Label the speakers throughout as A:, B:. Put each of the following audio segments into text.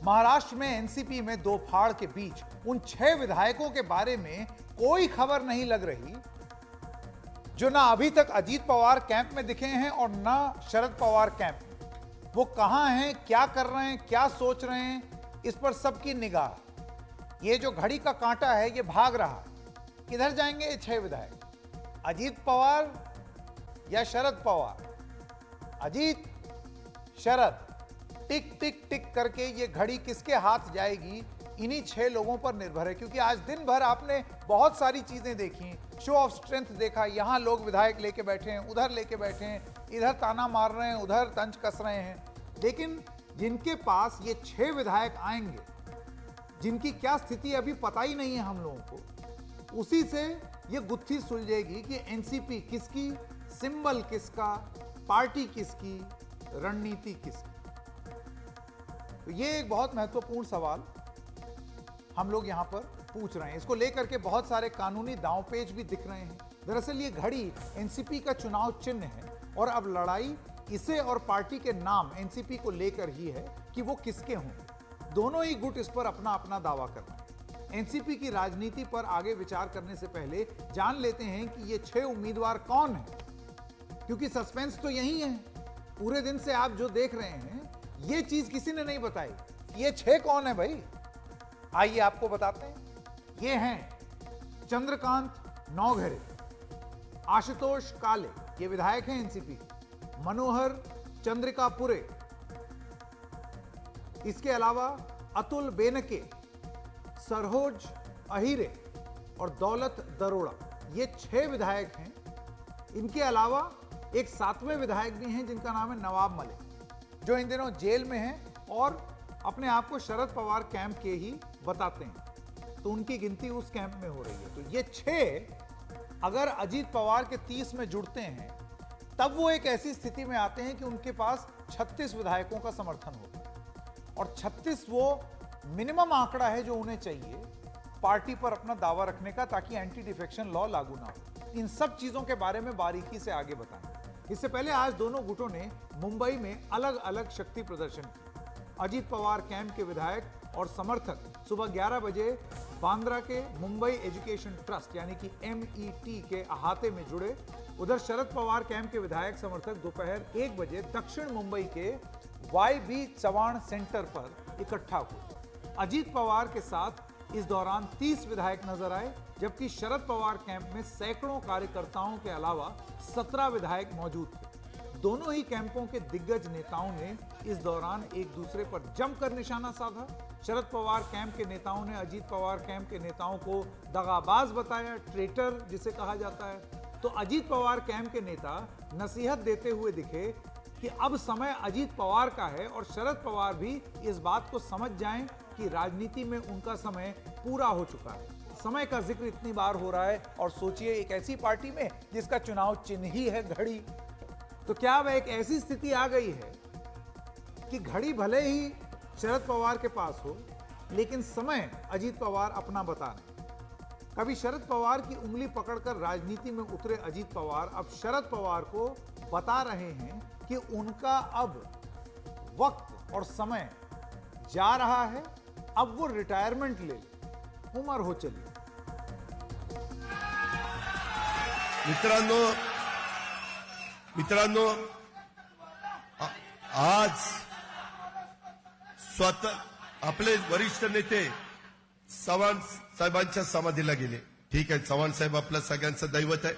A: महाराष्ट्र में एनसीपी में दो फाड़ के बीच उन 6 विधायकों के बारे में कोई खबर नहीं लग रही जो ना अभी तक अजीत पवार कैंप में दिखे हैं और ना शरद पवार कैंप में। वो कहां हैं, क्या कर रहे हैं, क्या सोच रहे हैं, इस पर सबकी निगाह। ये जो घड़ी का कांटा है ये भाग रहा। किधर जाएंगे ये 6 विधायक? अजीत पवार या शरद पवार? अजीत, शरद, टिक टिक टिक करके ये घड़ी किसके हाथ जाएगी, इन्हीं 6 लोगों पर निर्भर है। क्योंकि आज दिन भर आपने बहुत सारी चीजें देखी, शो ऑफ स्ट्रेंथ देखा। यहां लोग विधायक लेके बैठे हैं, उधर लेके बैठे हैं, इधर ताना मार रहे हैं, उधर तंज कस रहे हैं। लेकिन जिनके पास ये 6 विधायक आएंगे, जिनकी क्या स्थिति अभी पता ही नहीं है हम लोगों को, उसी से ये गुत्थी सुलझेगी कि एनसीपी किसकी, सिंबल किसका, पार्टी किसकी, रणनीति किसकी। तो ये एक बहुत महत्वपूर्ण सवाल हम लोग यहां पर पूछ रहे हैं। इसको लेकर के बहुत सारे कानूनी दांवपेच भी दिख रहे हैं। दरअसल ये घड़ी एनसीपी का चुनाव चिन्ह है और अब लड़ाई इसे और पार्टी के नाम एनसीपी को लेकर ही है कि वो किसके होंगे। दोनों ही गुट इस पर अपना अपना दावा कर रहे हैं। एनसीपी की राजनीति पर आगे विचार करने से पहले जान लेते हैं कि ये 6 उम्मीदवार कौन है, क्योंकि सस्पेंस तो यही है। पूरे दिन से आप जो देख रहे हैं ये चीज किसी ने नहीं बताई। ये 6 कौन है भाई? आइए आपको बताते हैं। ये हैं चंद्रकांत नौघरे, आशुतोष काले, ये विधायक हैं एनसीपी, मनोहर चंद्रिकापुरे, इसके अलावा अतुल बेनके, सरहोज अहिरे और दौलत दरोड़ा। ये 6 विधायक हैं। इनके अलावा एक 7वें विधायक भी हैं जिनका नाम है नवाब मलिक, जो इन दिनों जेल में हैं और अपने आप को शरद पवार कैंप के ही बताते हैं। तो उनकी गिनती उस कैंप में हो रही है। तो ये 6 अगर अजीत पवार के 30 में जुड़ते हैं तब वो एक ऐसी स्थिति में आते हैं कि उनके पास 36 विधायकों का समर्थन होता है। और 36 वो मिनिमम आंकड़ा है जो उन्हें चाहिए पार्टी पर अपना दावा रखने का, ताकि एंटी डिफेक्शन लॉ लागू ना हो। इन सब चीजों के बारे में बारीकी से आगे बताएं। इससे पहले आज दोनों गुटों ने मुंबई में अलग अलग शक्ति प्रदर्शन किया। अजीत पवार कैंप के विधायक और समर्थक सुबह 11 बजे बांद्रा के मुंबई एजुकेशन ट्रस्ट यानी कि MET के अहाते में जुड़े। उधर शरद पवार कैंप के विधायक समर्थक दोपहर 1 बजे दक्षिण मुंबई के YB चव्हाण सेंटर पर इकट्ठा हुए। अजीत पवार के साथ इस दौरान 30 विधायक नजर आए, जबकि शरद पवार कैंप में सैकड़ों कार्यकर्ताओं के अलावा 17 विधायक मौजूद थे। दोनों ही कैंपों के दिग्गज नेताओं ने इस दौरान एक दूसरे पर जमकर निशाना साधा। शरद पवार कैंप के नेताओं ने अजीत पवार कैंप के नेताओं को दगाबाज बताया, ट्रेटर जिसे कहा जाता है। तो अजीत पवार कैंप के नेता नसीहत देते हुए दिखे कि अब समय अजीत पवार का है और शरद पवार भी इस बात को समझ जाएं कि राजनीति में उनका समय पूरा हो चुका है। समय का जिक्र इतनी बार हो रहा है और सोचिए एक ऐसी पार्टी में जिसका चुनाव चिन्ह ही है घड़ी। तो क्या अब एक ऐसी स्थिति आ गई है कि घड़ी भले ही शरद पवार के पास हो, लेकिन समय अजीत पवार अपना बता रहे। कभी शरद पवार की उंगली पकड़कर राजनीति में उतरे अजीत पवार अब शरद पवार को बता रहे हैं कि उनका अब वक्त और समय जा रहा है, अब वो रिटायरमेंट ले, उम्र हो चली।
B: मित्रांनो आज स्वतः आपले वरिष्ठ नेते चव्हाण साहेबांच्या समाधीला गेले। ठीक आहे, चव्हाण साहेब आपल्या सगळ्यांचं दैवत आहे।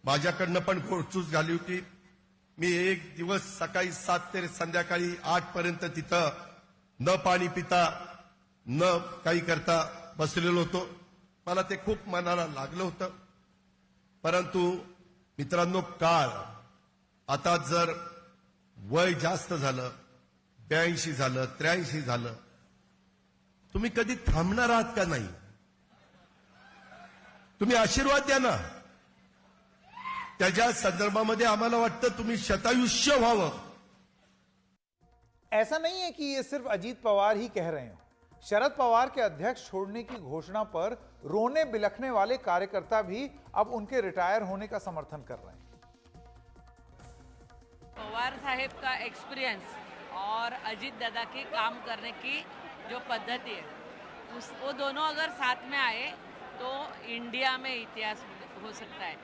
B: माझ्याकडनं पण घोडचूक झाली होती। मी एक दिवस सकाळी 7 ते संध्याकाळी 8 पर्यंत तिथं न पाणी पिता न काही करता बसलेलो होतो। मला ते खूप मनाला लागलं होतं। परंतु मित्रांनो काळ आता जर वय जास्त झालं, 82 झालं, 83 झालं, तुम्ही कधी थांबणार आहात का नाही? तुम्ही आशीर्वाद द्या ना। त्याच्या संदर्भामध्ये आम्हाला वाटतं तुम्ही शतायुष्य व्हावं।
A: ऐसा नहीं है कि ये सिर्फ अजीत पवार ही कह रहे हो। शरद पवार के अध्यक्ष छोड़ने की घोषणा पर रोने बिलखने वाले कार्यकर्ता भी अब उनके रिटायर होने का समर्थन कर रहे हैं।
C: पवार साहेब का एक्सपीरियंस और अजीत दादा के काम करने की जो पद्धति है वो दोनों अगर साथ में आए तो इंडिया में इतिहास हो सकता है।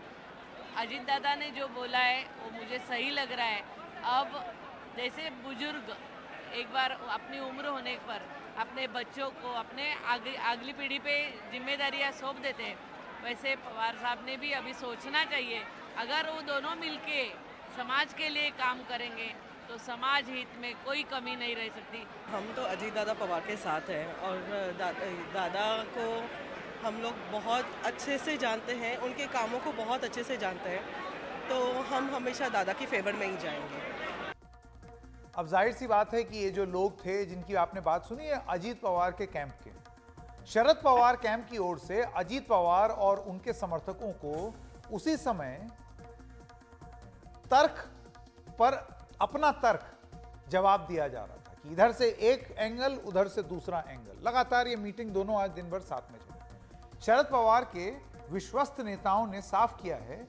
C: अजीत दादा ने जो बोला है वो मुझे सही लग रहा है। अब जैसे बुजुर्ग एक बार अपनी उम्र होने पर अपने बच्चों को अपने अगली पीढ़ी पे जिम्मेदारियां सौंप देते हैं, वैसे पवार साहब ने भी अभी सोचना चाहिए। अगर वो दोनों मिलके समाज के लिए काम करेंगे तो समाज हित में कोई कमी नहीं रह सकती।
D: हम तो अजीत दादा पवार के साथ हैं और दादा को हम लोग बहुत अच्छे से जानते हैं, उनके कामों को बहुत अच्छे से जानते हैं, तो हम हमेशा दादा की फेवर में ही जाएंगे।
A: अब जाहिर सी बात है कि ये जो लोग थे जिनकी आपने बात सुनी है अजीत पवार के कैंप के, शरद पवार कैंप की ओर से अजीत पवार और उनके समर्थकों को उसी समय तर्क पर अपना तर्क जवाब दिया जा रहा था कि इधर से एक एंगल उधर से दूसरा एंगल, लगातार ये मीटिंग दोनों आज दिन भर साथ में चली। शरद पवार के विश्वस्त नेताओं ने साफ किया है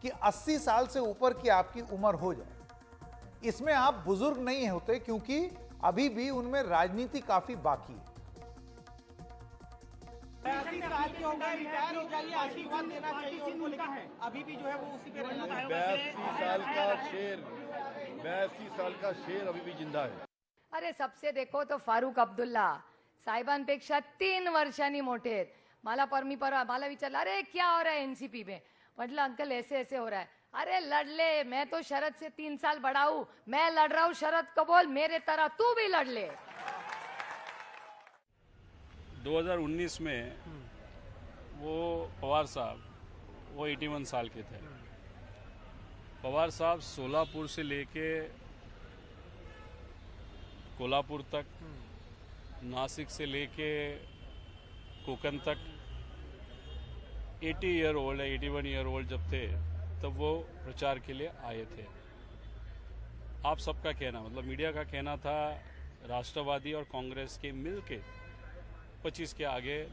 A: कि 80 साल से ऊपर की आपकी उम्र हो जाए, इसमें आप बुजुर्ग नहीं होते क्योंकि अभी भी उनमें राजनीति काफी बाकी है।
E: 80 साल के हो गए, रिटायर हो जाइए, आशीर्वाद देना चाहिए उनको, लेकिन अभी भी जो है वो उसी पे रहना चाहेगा।
F: 82 साल का शेर अभी भी जिंदा है।
G: अरे सबसे देखो तो फारुख अब्दुल्ला साहेबांपेक्षा 3 वर्षांनी मोठे आहेत। मला विचारलं अरे क्या हो रहा है एनसीपी में, मतलब अंकल ऐसे ऐसे हो रहा है। अरे लड़ ले, मैं तो शरद से 3 साल बड़ा हूं, मैं लड़ रहा हूं, शरद को बोल मेरे तरह तू भी लड़ ले।
H: 2019 में वो पवार साहब वो 81 साल के थे। पवार साहब सोलापुर से लेके कोल्हापुर तक, नासिक से लेके कोकन तक 80 ईयर ओल्ड है, 81 ईयर ओल्ड जब थे तब वो प्रचार के लिए आए थे। आप सबका कहना, मतलब मीडिया का कहना था राष्ट्रवादी और कांग्रेस के मिल के 25 के आगे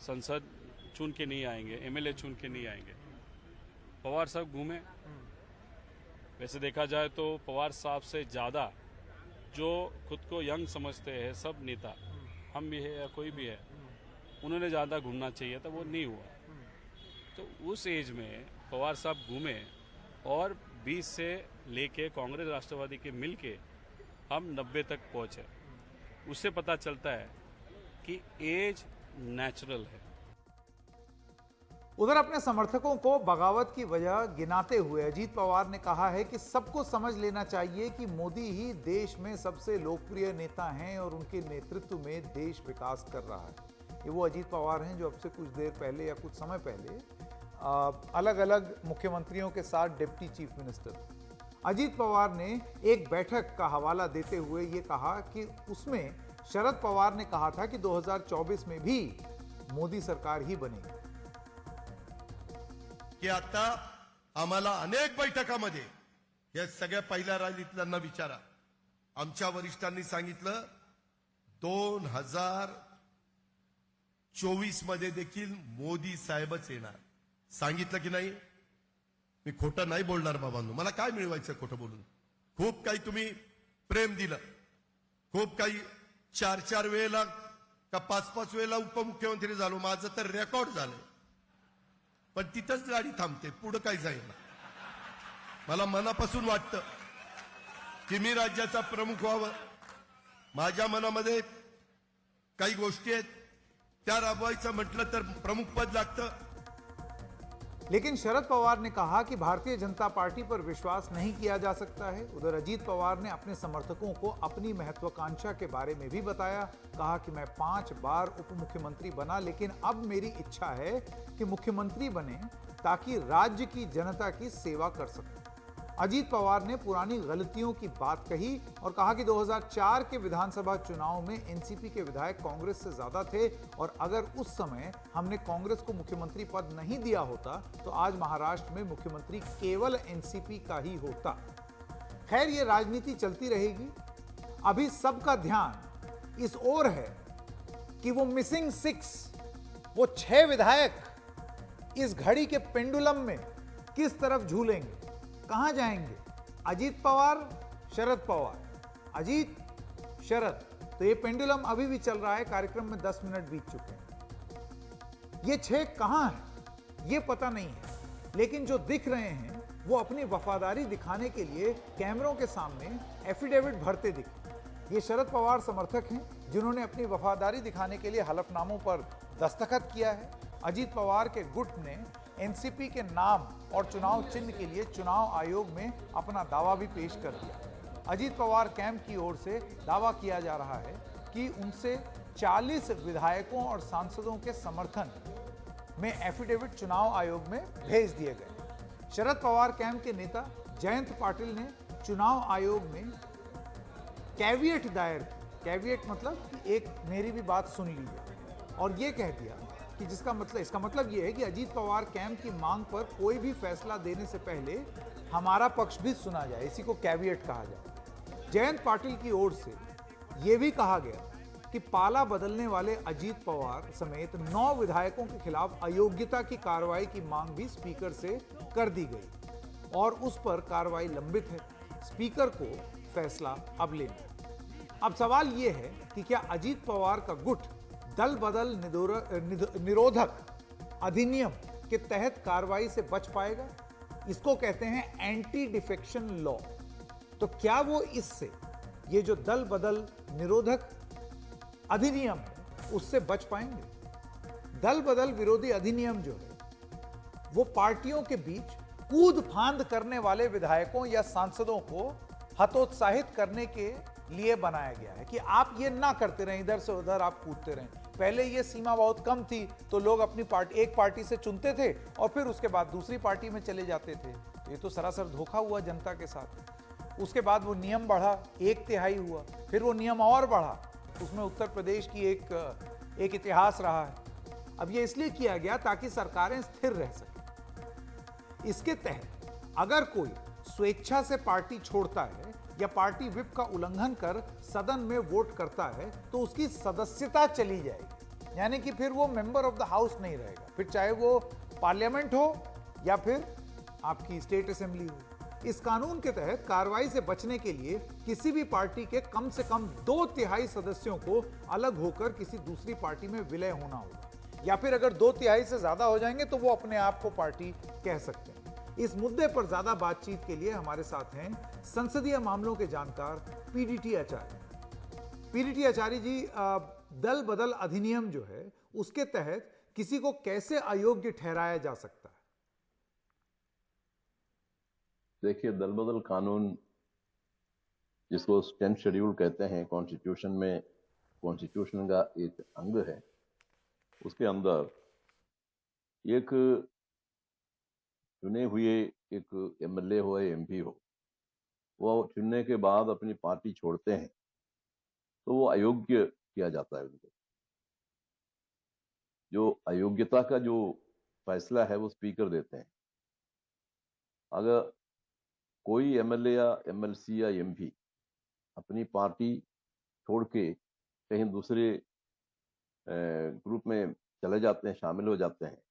H: संसद चुन के नहीं आएंगे, एमएलए चुन के नहीं आएंगे। पवार साहब घूमे। वैसे देखा जाए तो पवार साहब से ज़्यादा जो खुद को यंग समझते हैं सब नेता, हम भी है या कोई भी है, उन्होंने ज़्यादा घूमना चाहिए था, वो नहीं हुआ। तो उस एज में पवार साहब घूमे और 20 से लेके कांग्रेस राष्ट्रवादी के मिल के हम 90 तक पहुँचे। उससे पता चलता है कि एज नेचुरल है।
A: उधर अपने समर्थकों को बगावत की वजह गिनाते हुए अजीत पवार ने कहा है कि सबको समझ लेना चाहिए कि मोदी ही देश में सबसे लोकप्रिय नेता हैं और उनके नेतृत्व में देश विकास कर रहा है। ये वो अजीत पवार हैं जो अब से कुछ देर पहले या कुछ समय पहले अलग अलग मुख्यमंत्रियों के साथ deputy chief minister. Ajit Pawar ने एक बैठक का हवाला देते हुए ये कहा कि उसमें शरद पवार ने कहा था कि 2024 में भी मोदी सरकार ही बनेगी।
B: की आता आम्हाला अनेक बैठकामध्ये या सगळ्या पहिल्या राजनीतिज्ञांना विचारा, आमच्या वरिष्ठांनी सांगितलं 2024 मध्ये देखील मोदी साहेबच येणार। सांगितलं की नाही? मी खोटं नाही बोलणार बाबांनो, मला काय मिळवायचं खोटं बोलून? खूप काही तुम्ही प्रेम दिलं, खूप काही 4-4 वेळेला का 5-5 वेळेला उपमुख्यमंत्री झालो, माझं तर रेकॉर्ड झालं, पण तिथंच गाडी थांबते, पुढे काही जाईना। मला मनापासून वाटतं की मी राज्याचा प्रमुख व्हावं, माझ्या मनामध्ये काही गोष्टी आहेत त्या राबवायचं म्हटलं तर प्रमुख पद लागतं।
A: लेकिन शरद पवार ने कहा कि भारतीय जनता पार्टी पर विश्वास नहीं किया जा सकता है। उधर अजीत पवार ने अपने समर्थकों को अपनी महत्वाकांक्षा के बारे में भी बताया। कहा कि मैं 5 बार उप मुख्यमंत्री बना, लेकिन अब मेरी इच्छा है कि मुख्यमंत्री बने ताकि राज्य की जनता की सेवा कर सकूं। अजीत पवार ने पुरानी गलतियों की बात कही और कहा कि 2004 के विधानसभा चुनाव में एनसीपी के विधायक कांग्रेस से ज्यादा थे और अगर उस समय हमने कांग्रेस को मुख्यमंत्री पद नहीं दिया होता तो आज महाराष्ट्र में मुख्यमंत्री केवल एनसीपी का ही होता। खैर, ये राजनीति चलती रहेगी। अभी सबका ध्यान इस ओर है कि वो मिसिंग 6, वो 6 विधायक इस घड़ी के पेंडुलम में किस तरफ झूलेंगे, कहां जाएंगे? अजीत पवार, शरद पवार, अजीत, शरद, तो ये पेंडुलम अभी भी चल रहा है, कार्यक्रम में 10 मिनट बीत चुके हैं। ये 6 कहां है ये पता नहीं है, लेकिन जो दिख रहे हैं वो अपनी वफादारी दिखाने के लिए कैमरों के सामने एफिडेविट भरते दिखे। ये शरद पवार समर्थक हैं जिन्होंने अपनी वफादारी दिखाने के लिए हलफनामों पर दस्तखत किया है। अजीत पवार के गुट ने एनसीपी के नाम और चुनाव चिन्ह के लिए चुनाव आयोग में अपना दावा भी पेश कर दिया। अजीत पवार कैंप की ओर से दावा किया जा रहा है कि उनसे 40 विधायकों और सांसदों के समर्थन में एफिडेविट चुनाव आयोग में भेज दिए गए। शरद पवार कैंप के नेता जयंत पाटिल ने चुनाव आयोग में कैविएट दायर की। कैविएट मतलब कि एक मेरी भी बात सुन लीजिए, और ये कह दिया कि इसका मतलब ये है कि अजीत पवार कैंप की मांग पर कोई भी फैसला देने से पहले हमारा पक्ष भी सुना जाए, इसी को कैविएट कहा जाए। जयंत पाटिल की ओर से यह भी कहा गया कि पाला बदलने वाले अजीत पवार समेत 9 विधायकों के खिलाफ अयोग्यता की कार्रवाई की मांग भी स्पीकर से कर दी गई और उस पर कार्रवाई लंबित है। स्पीकर को फैसला अब लेना है। अब सवाल यह है कि क्या अजीत पवार का गुट दल बदल निरोधक अधिनियम के तहत कार्रवाई से बच पाएगा? इसको कहते हैं एंटी डिफेक्शन लॉ। तो क्या वो इससे, ये जो दल बदल निरोधक अधिनियम है, उससे बच पाएंगे? दल बदल विरोधी अधिनियम जो है वो पार्टियों के बीच कूद फांद करने वाले विधायकों या सांसदों को हतोत्साहित करने के लिए बनाया गया है कि आप ये ना करते रहें, इधर से उधर आप कूदते रहें। पहले ये सीमा बहुत कम थी तो लोग अपनी पार्टी, एक पार्टी से चुनते थे और फिर उसके बाद दूसरी पार्टी में चले जाते थे। ये तो सरासर धोखा हुआ जनता के साथ। उसके बाद वो नियम बढ़ा, 1/3 हुआ, फिर वो नियम और बढ़ा। उसमें उत्तर प्रदेश की एक इतिहास रहा है। अब ये इसलिए किया गया ताकि सरकारें स्थिर रह सकें। इसके तहत अगर कोई स्वेच्छा से पार्टी छोड़ता है या पार्टी व्हिप का उल्लंघन कर सदन में वोट करता है तो उसकी सदस्यता चली जाएगी, यानी कि फिर वो मेंबर ऑफ द हाउस नहीं रहेगा, फिर चाहे वो पार्लियामेंट हो या फिर आपकी स्टेट असेंबली हो। इस कानून के तहत कार्रवाई से बचने के लिए किसी भी पार्टी के कम से कम 2/3 सदस्यों को अलग होकर किसी दूसरी पार्टी में विलय होना होगा, या फिर अगर 2/3 से ज्यादा हो जाएंगे तो वो अपने आप को पार्टी कह सकते हैं। इस मुद्दे पर ज्यादा बातचीत के लिए हमारे साथ हैं संसदीय मामलों के जानकार पीडीटी आचार्य। पीडीटी आचार्य जी, दल बदल अधिनियम जो है उसके तहत किसी को कैसे अयोग्य ठहराया जा सकता है?
F: देखिए, दल बदल कानून जिसको 10th शेड्यूल कहते हैं कॉन्स्टिट्यूशन में, कॉन्स्टिट्यूशन का एक अंग है। उसके अंदर एक चुने हुए एक एमएलए हो या एमपी हो, वो चुनने के बाद अपनी पार्टी छोड़ते हैं तो वो अयोग्य किया जाता है उनको। जो अयोग्यता का जो फैसला है वो स्पीकर देते हैं। अगर कोई एमएलए या एमएलसी या एमपी अपनी पार्टी छोड़ के कहीं दूसरे ग्रुप में चले जाते हैं, शामिल हो जाते हैं,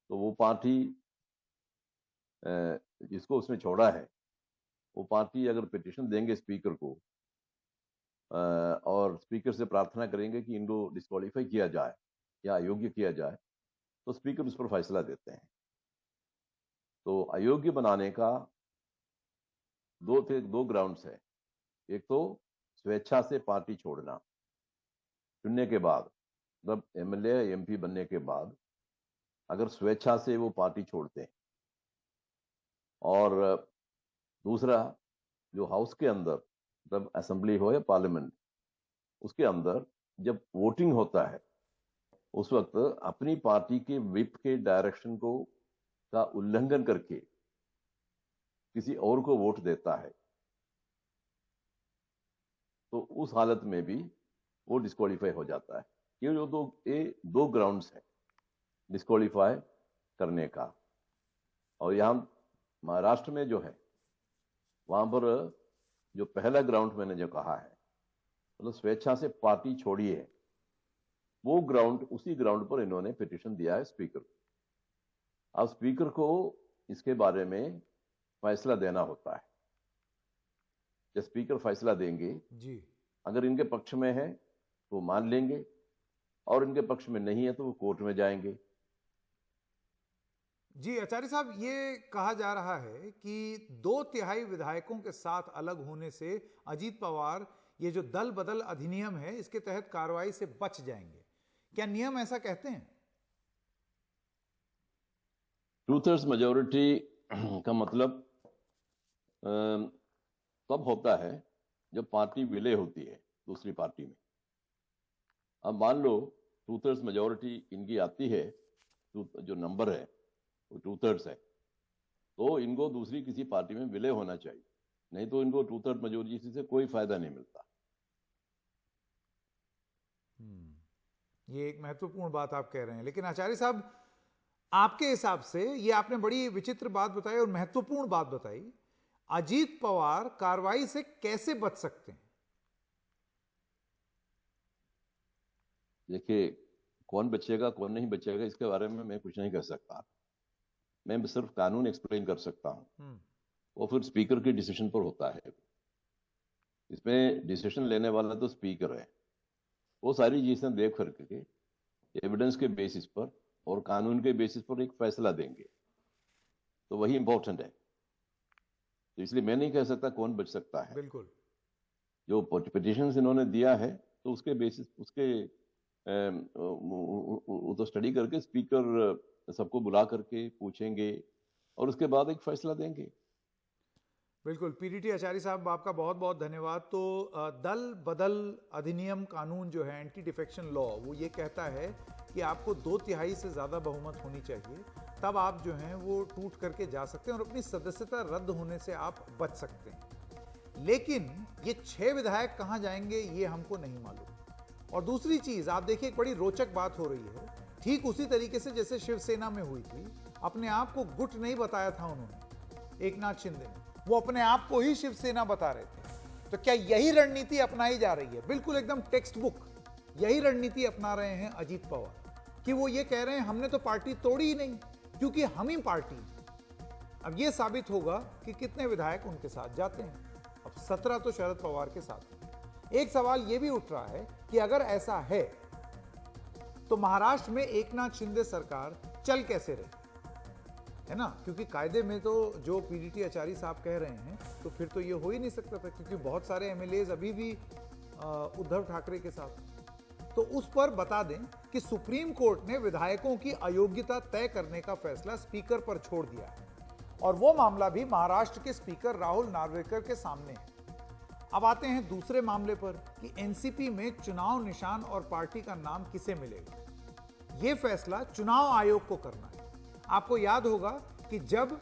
F: तो वो पार्टी जिसको उसने छोड़ा है वो पार्टी अगर पिटीशन देंगे स्पीकर को और स्पीकर से प्रार्थना करेंगे कि इनको डिस्क्वालीफाई किया जाए या अयोग्य किया जाए, तो स्पीकर उस पर फैसला देते हैं। तो अयोग्य बनाने का दो ग्राउंड्स है। एक तो स्वेच्छा से पार्टी छोड़ना, चुनने के बाद, मतलब एमएलए या एमपी बनने के बाद अगर स्वेच्छा से वो पार्टी छोड़ते हैं, और दूसरा जो हाउस के अंदर, मतलब असेंबली हो या पार्लियामेंट, उसके अंदर जब वोटिंग होता है उस वक्त अपनी पार्टी के व्हिप के डायरेक्शन को का उल्लंघन करके किसी और को वोट देता है, तो उस हालत में भी वो डिस्क्वालीफाई हो जाता है। ये जो दो ग्राउंड्स हैं डिस्क्वालीफाई करने का। और यहाँ महाराष्ट्र में जो है वहां पर जो पहला ग्राउंड मैंने जो कहा है, मतलब स्वेच्छा से पार्टी छोड़ी है, वो ग्राउंड, उसी ग्राउंड पर इन्होंने पिटीशन दिया है स्पीकर को। अब स्पीकर को इसके बारे में फैसला देना होता है। जब स्पीकर फैसला देंगे
A: जी,
F: अगर इनके पक्ष में है तो मान लेंगे, और इनके पक्ष में नहीं है तो वो कोर्ट में जाएंगे।
A: जी आचार्य साहब, ये कहा जा रहा है कि 2/3 विधायकों के साथ अलग होने से अजीत पवार ये जो दल बदल अधिनियम है इसके तहत कार्रवाई से बच जाएंगे। क्या नियम ऐसा कहते हैं?
F: 2/3 मेजोरिटी का मतलब तब होता है जब पार्टी विलय होती है दूसरी पार्टी में। अब मान लो 2/3 मेजोरिटी इनकी आती है, जो नंबर है वो 2/3 है, तो इनको दूसरी किसी पार्टी में विलय होना चाहिए, नहीं तो इनको 2/3 मेजोरिटी से कोई फायदा नहीं मिलता।
A: ये एक महत्वपूर्ण बात आप कह रहे हैं, लेकिन आचार्य साहब आपके हिसाब से ये आपने बड़ी विचित्र बात बताई और महत्वपूर्ण बात बताई, अजीत पवार कार्रवाई से कैसे बच सकते हैं?
F: देखिए, कौन बचेगा कौन नहीं बचेगा इसके बारे में मैं कुछ नहीं कह सकता। मैं सिर्फ कानून एक्सप्लेन कर सकता हूं, वो फिर स्पीकर के डिसीजन पर होता है। इसमें डिसीजन लेने वाला तो स्पीकर है, वो सारी चीजें देख करके एविडेंस के बेसिस पर और कानून के बेसिस पर एक फैसला देंगे, तो वही इंपॉर्टेंट है। तो इसलिए मैं नहीं कह सकता कौन बच सकता है।
A: बिल्कुल,
F: जो पिटिशन इन्होंने दिया है तो उसके बेसिस वो तो स्टडी करके स्पीकर सबको बुला करके पूछेंगे और उसके बाद एक फैसला देंगे।
A: बिल्कुल। पीडीटी आचार्य साहब, आपका बहुत बहुत धन्यवाद। तो दल बदल अधिनियम कानून जो है, एंटी डिफेक्शन लॉ, वो ये कहता है कि आपको 2/3 से ज़्यादा बहुमत होनी चाहिए, तब आप जो हैं वो टूट करके जा सकते हैं और अपनी सदस्यता रद्द होने से आप बच सकते हैं। लेकिन ये 6 विधायक कहाँ जाएंगे ये हमको नहीं मालूम। और दूसरी चीज़ आप देखिए, एक बड़ी रोचक बात हो रही है, ठीक उसी तरीके से जैसे शिवसेना में हुई थी, अपने आप को गुट नहीं बताया था उन्होंने, एकनाथ शिंदे ने, वो अपने आप को ही शिवसेना बता रहे थे। तो क्या यही रणनीति अपनाई जा रही है? बिल्कुल एकदम टेक्स्ट बुक यही रणनीति अपना रहे हैं अजीत पवार, कि वो ये कह रहे हैं हमने तो पार्टी तोड़ी ही नहीं क्योंकि हम ही पार्टी। अब ये साबित होगा कि कितने विधायक उनके साथ जाते हैं। अब 17 तो शरद पवार के साथ हैं। एक सवाल ये भी उठ रहा है कि अगर ऐसा है तो महाराष्ट्र में एकनाथ शिंदे सरकार चल कैसे रही, है ना? क्योंकि कायदे में तो जो पीडीटी आचार्य साहब कह रहे हैं, तो फिर तो ये हो ही नहीं सकता था, क्योंकि बहुत सारे एमएलएज अभी भी उद्धव ठाकरे के साथ। तो उस पर बता दें कि सुप्रीम कोर्ट ने विधायकों की अयोग्यता तय करने का फैसला स्पीकर पर छोड़ दिया है और वो मामला भी महाराष्ट्र के स्पीकर राहुल नार्वेकर के सामने है। अब आते हैं दूसरे मामले पर कि एनसीपी में चुनाव निशान और पार्टी का नाम किसे मिलेगा। यह फैसला चुनाव आयोग को करना है। आपको याद होगा कि जब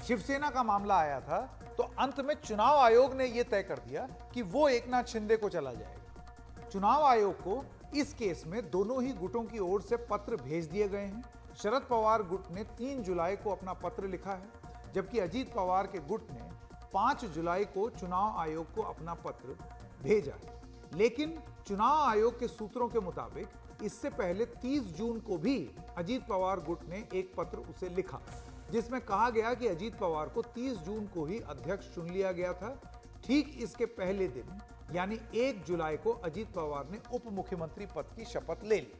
A: शिवसेना का मामला आया था तो अंत में चुनाव आयोग ने यह तय कर दिया कि वो एकनाथ शिंदे को चला जाएगा। चुनाव आयोग को इस केस में दोनों ही गुटों की ओर से पत्र भेज दिए गए हैं। शरद पवार गुट ने 3 जुलाई को अपना पत्र लिखा है, जबकि अजीत पवार के गुट ने 5 जुलाई को चुनाव आयोग को अपना पत्र भेजा है। लेकिन चुनाव आयोग के सूत्रों के मुताबिक इससे पहले 30 जून को भी अजीत पवार गुट ने एक पत्र उसे लिखा, जिसमें कहा गया कि अजीत पवार को 30 जून को ही अध्यक्ष चुन लिया गया था। ठीक इसके पहले दिन यानी 1 जुलाई को अजीत पवार ने उप मुख्यमंत्री पद की शपथ ले ली।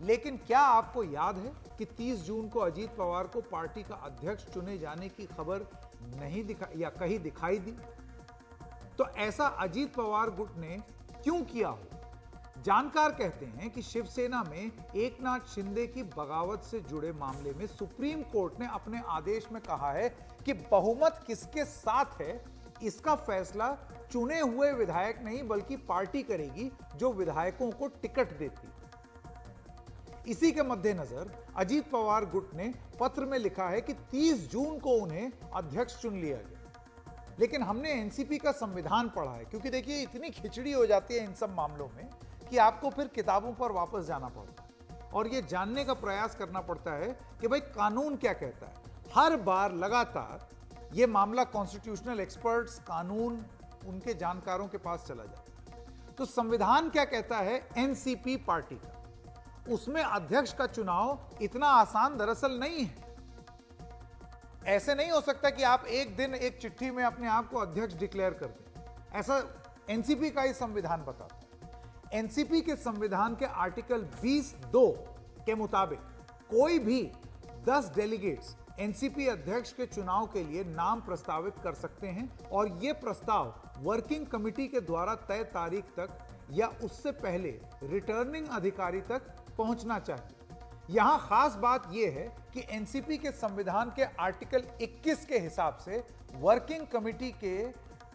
A: लेकिन क्या आपको याद है कि 30 जून को अजीत पवार को पार्टी का अध्यक्ष चुने जाने की खबर नहीं या कहीं दिखाई दी? तो ऐसा अजीत पवार गुट ने क्यों किया हो? जानकार कहते हैं कि शिवसेना में एकनाथ शिंदे की बगावत से जुड़े मामले में सुप्रीम कोर्ट ने अपने आदेश में कहा है कि बहुमत किसके साथ है इसका फैसला चुने हुए विधायक नहीं बल्कि पार्टी करेगी जो विधायकों को टिकट देती। इसी के मद्देनजर अजीत पवार गुट ने पत्र में लिखा है कि 30 जून को उन्हें अध्यक्ष चुन लिया गया। लेकिन हमने एनसीपी का संविधान पढ़ा है, क्योंकि देखिए इतनी खिचड़ी हो जाती है इन सब मामलों में कि आपको फिर किताबों पर वापस जाना पड़ता है और यह जानने का प्रयास करना पड़ता है कि भाई कानून क्या कहता है। हर बार लगातार यह मामला कॉन्स्टिट्यूशनल एक्सपर्ट्स, कानून, उनके जानकारों के पास चला जाता है। तो संविधान क्या कहता है एनसीपी पार्टी का? उसमें अध्यक्ष का चुनाव इतना आसान दरअसल नहीं है। ऐसे नहीं हो सकता कि आप एक दिन एक चिट्ठी में अपने आप को अध्यक्ष डिक्लेयर कर दें। एनसीपी का ही संविधान बताता है। एनसीपी के संविधान के आर्टिकल 20(2) के मुताबिक कोई भी 10 डेलीगेट्स एनसीपी अध्यक्ष के चुनाव के लिए नाम प्रस्तावित कर सकते हैं और यह प्रस्ताव वर्किंग कमेटी के द्वारा तय तारीख तक या उससे पहले रिटर्निंग अधिकारी तक पहुंचना चाहिए। यहां खास बात यह है कि एनसीपी के संविधान के आर्टिकल 21 के हिसाब से वर्किंग कमेटी के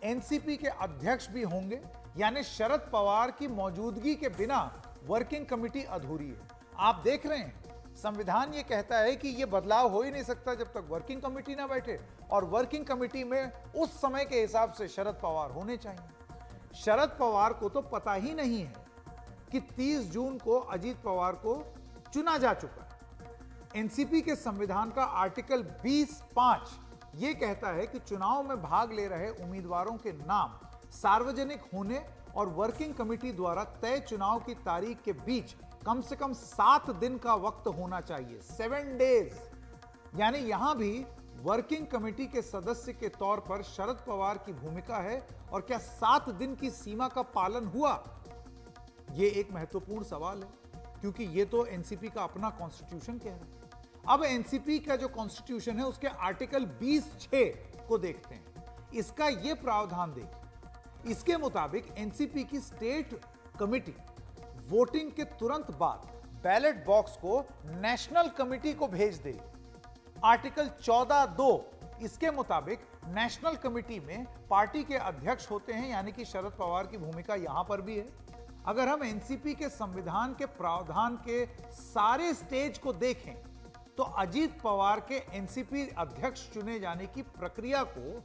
A: एनसीपी के अध्यक्ष भी होंगे, यानी शरद पवार की मौजूदगी के बिना वर्किंग कमेटी अधूरी है। आप देख रहे हैं संविधान ये कहता है कि ये बदलाव हो ही नहीं सकता जब तक वर्किंग कमेटी ना बैठे, और वर्किंग कमेटी में उस समय के हिसाब से शरद पवार होने चाहिए। शरद पवार को तो पता ही नहीं है कि 30 जून को अजीत पवार को चुना जा चुका है। एनसीपी के संविधान का आर्टिकल 20(5) यह कहता है कि चुनाव में भाग ले रहे उम्मीदवारों के नाम सार्वजनिक होने और वर्किंग कमेटी द्वारा तय चुनाव की तारीख के बीच कम से कम 7 दिन का वक्त होना चाहिए, 7 डेज। यानी यहां भी वर्किंग कमेटी के सदस्य के तौर पर शरद पवार की भूमिका है, और क्या 7 दिन की सीमा का पालन हुआ? यह एक महत्वपूर्ण सवाल है, क्योंकि यह तो एनसीपी का अपना कॉन्स्टिट्यूशन कह रहा है। अब एनसीपी का जो कॉन्स्टिट्यूशन है उसके आर्टिकल 20(6) को देखते हैं। इसका यह प्रावधान देखिए। इसके मुताबिक एनसीपी की स्टेट कमेटी वोटिंग के तुरंत बाद बैलेट बॉक्स को नेशनल कमेटी को भेज देगी। आर्टिकल 14(2) इसके मुताबिक नेशनल कमेटी में पार्टी के अध्यक्ष होते हैं, यानी कि शरद पवार की भूमिका यहां पर भी है। अगर हम एनसीपी के संविधान के प्रावधान के सारे स्टेज को देखें तो अजीत पवार के एनसीपी अध्यक्ष चुने जाने की प्रक्रिया को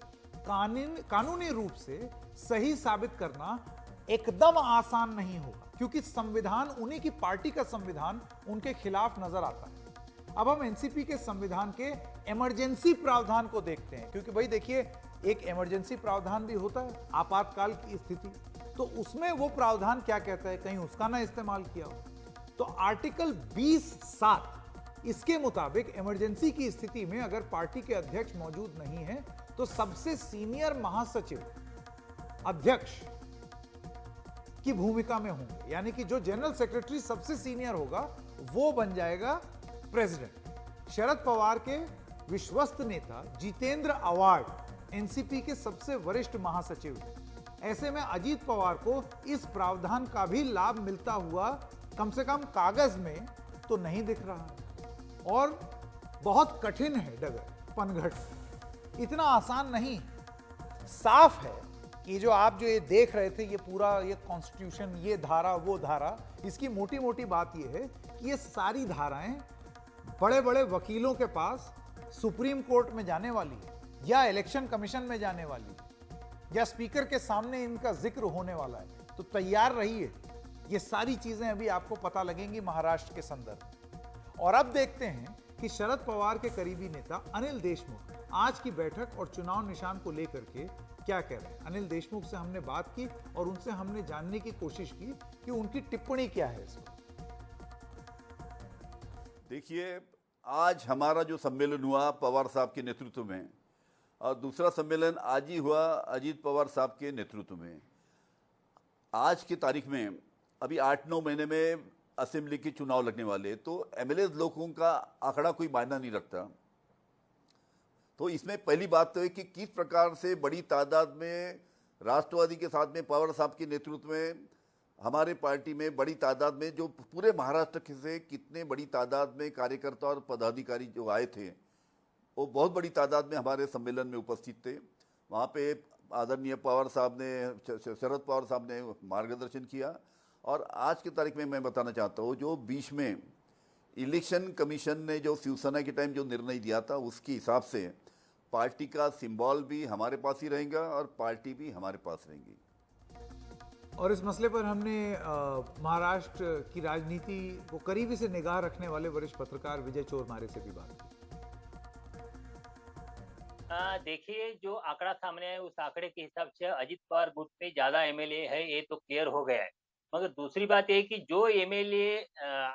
A: कानूनी रूप से सही साबित करना एकदम आसान नहीं होगा, क्योंकि संविधान उन्हीं की पार्टी का संविधान उनके खिलाफ नजर आता है। अब हम एनसीपी के संविधान के इमरजेंसी प्रावधान को देखते हैं, क्योंकि भाई देखिए एक इमरजेंसी प्रावधान भी होता है, आपातकाल की स्थिति, तो उसमें वो प्रावधान क्या कहता है, कहीं उसका ना इस्तेमाल किया हो। तो आर्टिकल 20(7) इसके मुताबिक इमरजेंसी की स्थिति में अगर पार्टी के अध्यक्ष मौजूद नहीं है तो सबसे सीनियर महासचिव अध्यक्ष की भूमिका में होंगे, यानी कि जो जनरल सेक्रेटरी सबसे सीनियर होगा वो बन जाएगा प्रेसिडेंट। शरद पवार के विश्वस्त नेता जितेंद्र आव्हाड एनसीपी के सबसे वरिष्ठ महासचिव हैं। ऐसे में अजीत पवार को इस प्रावधान का भी लाभ मिलता हुआ कम से कम कागज में तो नहीं दिख रहा है, और बहुत कठिन है डगर पनघट, इतना आसान नहीं। साफ है कि जो आप जो ये देख रहे थे, ये पूरा ये कॉन्स्टिट्यूशन, ये धारा वो धारा, इसकी मोटी मोटी बात ये है कि ये सारी धाराएं बड़े बड़े वकीलों के पास सुप्रीम कोर्ट में जाने वाली है, या इलेक्शन कमीशन में जाने वाली है, या स्पीकर के सामने इनका जिक्र होने वाला है। तो तैयार रहिए, ये सारी चीजें अभी आपको पता लगेंगी महाराष्ट्र के संदर्भ में। और अब देखते हैं कि शरद पवार के करीबी नेता अनिल देशमुख आज की बैठक और चुनाव निशान को लेकर के क्या कह रहे हैं। अनिल देशमुख से हमने बात की और उनसे हमने जानने की कोशिश की कि उनकी टिप्पणी क्या है इस पर।
I: देखिए, आज हमारा जो सम्मेलन हुआ पवार साहब के नेतृत्व में, और दूसरा सम्मेलन आज ही हुआ अजीत पवार साहब के नेतृत्व में। आज की तारीख में अभी 8-9 महीने में असेंबली के चुनाव लगने वाले, तो एमएलए लोगों का आंकड़ा कोई मायना नहीं रखता। तो इसमें पहली बात तो है कि किस प्रकार से बड़ी तादाद में राष्ट्रवादी के साथ में पवार साहब के नेतृत्व में हमारे पार्टी में बड़ी तादाद में, जो पूरे महाराष्ट्र से कितने बड़ी तादाद में कार्यकर्ता और पदाधिकारी जो आए थे, वो बहुत बड़ी तादाद में हमारे सम्मेलन में उपस्थित थे। वहाँ पे आदरणीय पवार साहब ने, शरद पवार साहब ने मार्गदर्शन किया। और आज की तारीख में मैं बताना चाहता हूँ, जो बीच में इलेक्शन कमीशन ने जो शिवसेना के टाइम जो निर्णय दिया था, उसके हिसाब से पार्टी का सिंबल भी हमारे पास ही रहेगा और पार्टी भी हमारे पास रहेगी।
A: और इस मसले पर हमने महाराष्ट्र की राजनीति को करीबी से निगाह रखने वाले वरिष्ठ पत्रकार विजय चोरमारे से भी बात की।
J: देखिए, जो आंकड़ा सामने है उस आंकड़े के हिसाब से अजीत पवार गुट में ज्यादा एमएलए है, ये तो क्लियर हो गया है। मगर दूसरी बात यह कि जो एमएलए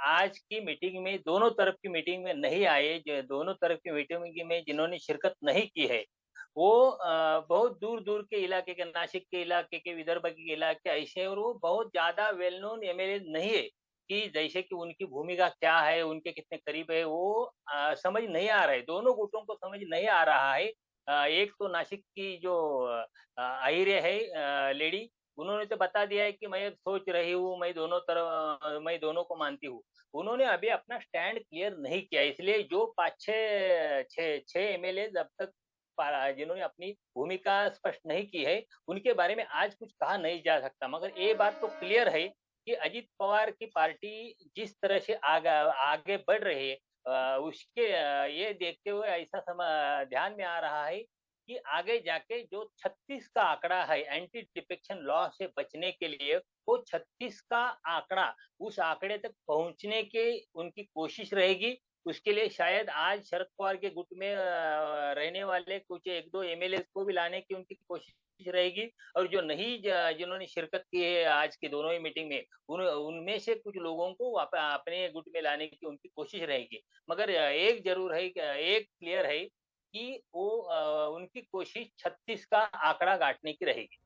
J: आज की मीटिंग में, दोनों तरफ की मीटिंग में नहीं आए, जो दोनों तरफ की मीटिंग में जिन्होंने शिरकत नहीं की है, वो बहुत दूर दूर के इलाके के, नासिक के इलाके के, विदर्भ के इलाके ऐसे हैं, और वो बहुत ज्यादा वेल नोन एमएलए नहीं है कि जैसे कि उनकी भूमिका क्या है, उनके कितने करीब है, वो समझ नहीं आ रहा है, दोनों गुटों को समझ नहीं आ रहा है। एक तो नासिक की जो आहिरे है लेडी, उन्होंने तो बता दिया है कि मैं सोच रही हूँ, मैं दोनों को मानती हूँ। उन्होंने अभी अपना स्टैंड क्लियर नहीं किया, इसलिए जो 5-6 एमएलए जब तक जिन्होंने अपनी भूमिका स्पष्ट नहीं की है, उनके बारे में आज कुछ कहा नहीं जा सकता। मगर ये बात तो क्लियर है कि अजित पवार की पार्टी जिस तरह से आगे बढ़ रही है, उसके ये देखते हुए ऐसा ध्यान में आ रहा है कि आगे जाके जो 36 का आंकड़ा है एंटी डिफेक्शन लॉ से बचने के लिए, वो 36 का आंकड़ा, उस आंकड़े तक पहुंचने की उनकी कोशिश रहेगी। उसके लिए शायद आज शरद पवार के गुट में रहने वाले कुछ 1-2 एमएलए को भी लाने की उनकी कोशिश रहेगी, और जो नहीं जिन्होंने शिरकत की है आज की दोनों ही मीटिंग में, उनमें से कुछ लोगों को अपने गुट में लाने की उनकी कोशिश रहेगी। मगर एक जरूर है, एक क्लियर है कि वो उनकी कोशिश 36 का आंकड़ा गांठने की रहेगी।